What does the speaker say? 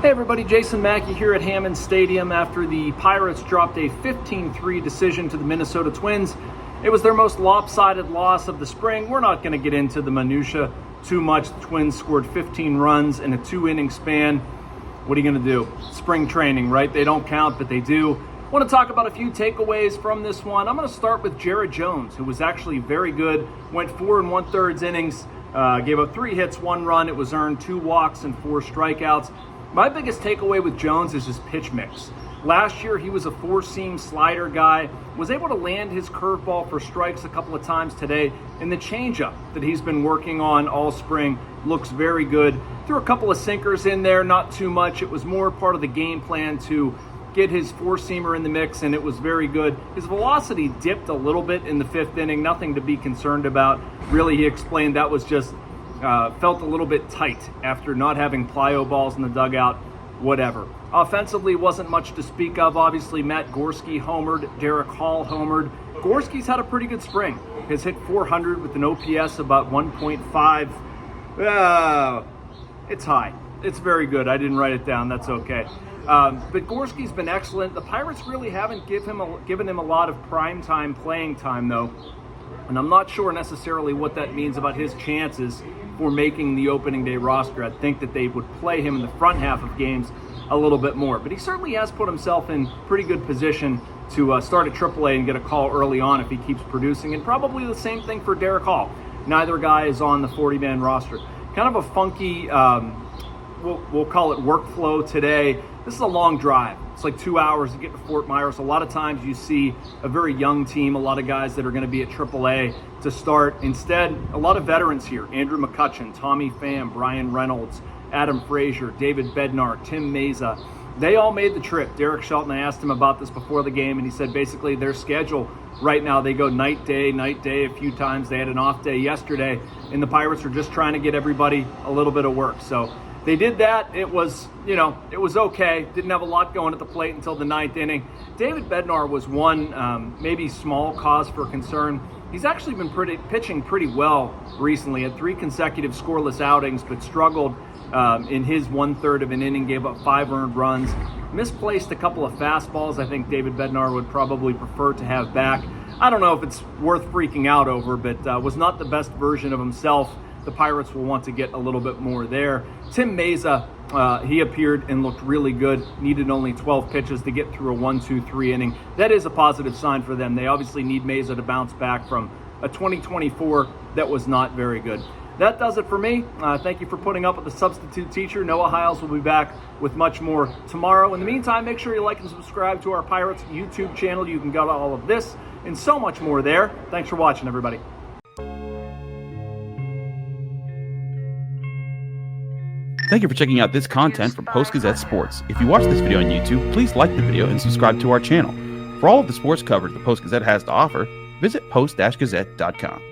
Hey everybody, Jason Mackey here at Hammond Stadium after the Pirates dropped a 15-3 decision to the Minnesota Twins. It was their most lopsided loss of the spring. We're not going to get into the minutia too much. The Twins scored 15 runs in a 2-inning span. What are you going to do? Spring training, right? They don't count, but they do. I want to talk about a few takeaways from this one. I'm going to start with Jared Jones, who was actually very good. Went 4 1/3 innings, gave up 3 hits, 1 run. It was earned 2 walks and 4 strikeouts. My biggest takeaway with Jones is his pitch mix. Last year, he was a 4-seam slider guy, was able to land his curveball for strikes a couple of times today, and the changeup that he's been working on all spring looks very good. Threw a couple of sinkers in there, not too much. It was more part of the game plan to get his 4-seamer in the mix, and it was very good. His velocity dipped a little bit in the 5th inning, nothing to be concerned about. Really, he explained that was just felt a little bit tight after not having plyo balls in the dugout, whatever. Offensively, wasn't much to speak of. Obviously, Matt Gorski homered, Derek Hall homered. Gorski's had a pretty good spring. Has hit 400 with an OPS about 1.5. It's high. It's very good. I didn't write it down. That's okay. But Gorski's been excellent. The Pirates really haven't given him a lot of primetime playing time, though. And I'm not sure necessarily what that means about his chances for making the opening day roster. I'd think that they would play him in the front half of games a little bit more. But he certainly has put himself in pretty good position to start at AAA and get a call early on if he keeps producing. And probably the same thing for Derek Hall. Neither guy is on the 40-man roster. Kind of a funky, we'll call it workflow today. This is a long drive. It's like 2 hours to get to Fort Myers. A lot of times you see a very young team, a lot of guys that are going to be at AAA to start. Instead, a lot of veterans here. Andrew McCutchen, Tommy Pham, Brian Reynolds, Adam Frazier, David Bednar, Tim Meza. They all made the trip. Derek Shelton, I asked him about this before the game, and he said basically their schedule right now, they go night, day a few times. They had an off day yesterday, and the Pirates are just trying to get everybody a little bit of work. So they did that. It was, it was okay. Didn't have a lot going at the plate until the 9th inning. David Bednar was one maybe small cause for concern. He's actually been pitching pretty well recently. Had 3 consecutive scoreless outings, but struggled in his 1/3 of an inning. Gave up 5 earned runs. Misplaced a couple of fastballs. I think David Bednar would probably prefer to have back. I don't know if it's worth freaking out over, but was not the best version of himself. The Pirates will want to get a little bit more there. Tim Meza, he appeared and looked really good. Needed only 12 pitches to get through a 1-2-3 inning. That is a positive sign for them. They obviously need Meza to bounce back from a 2024 that was not very good. That does it for me. Thank you for putting up with the substitute teacher. Noah Hiles will be back with much more tomorrow. In the meantime, make sure you like and subscribe to our Pirates YouTube channel. You can get all of this and so much more there. Thanks for watching, everybody. Thank you for checking out this content from Post-Gazette Sports. If you watch this video on YouTube, please like the video and subscribe to our channel. For all of the sports coverage the Post-Gazette has to offer, visit post-gazette.com.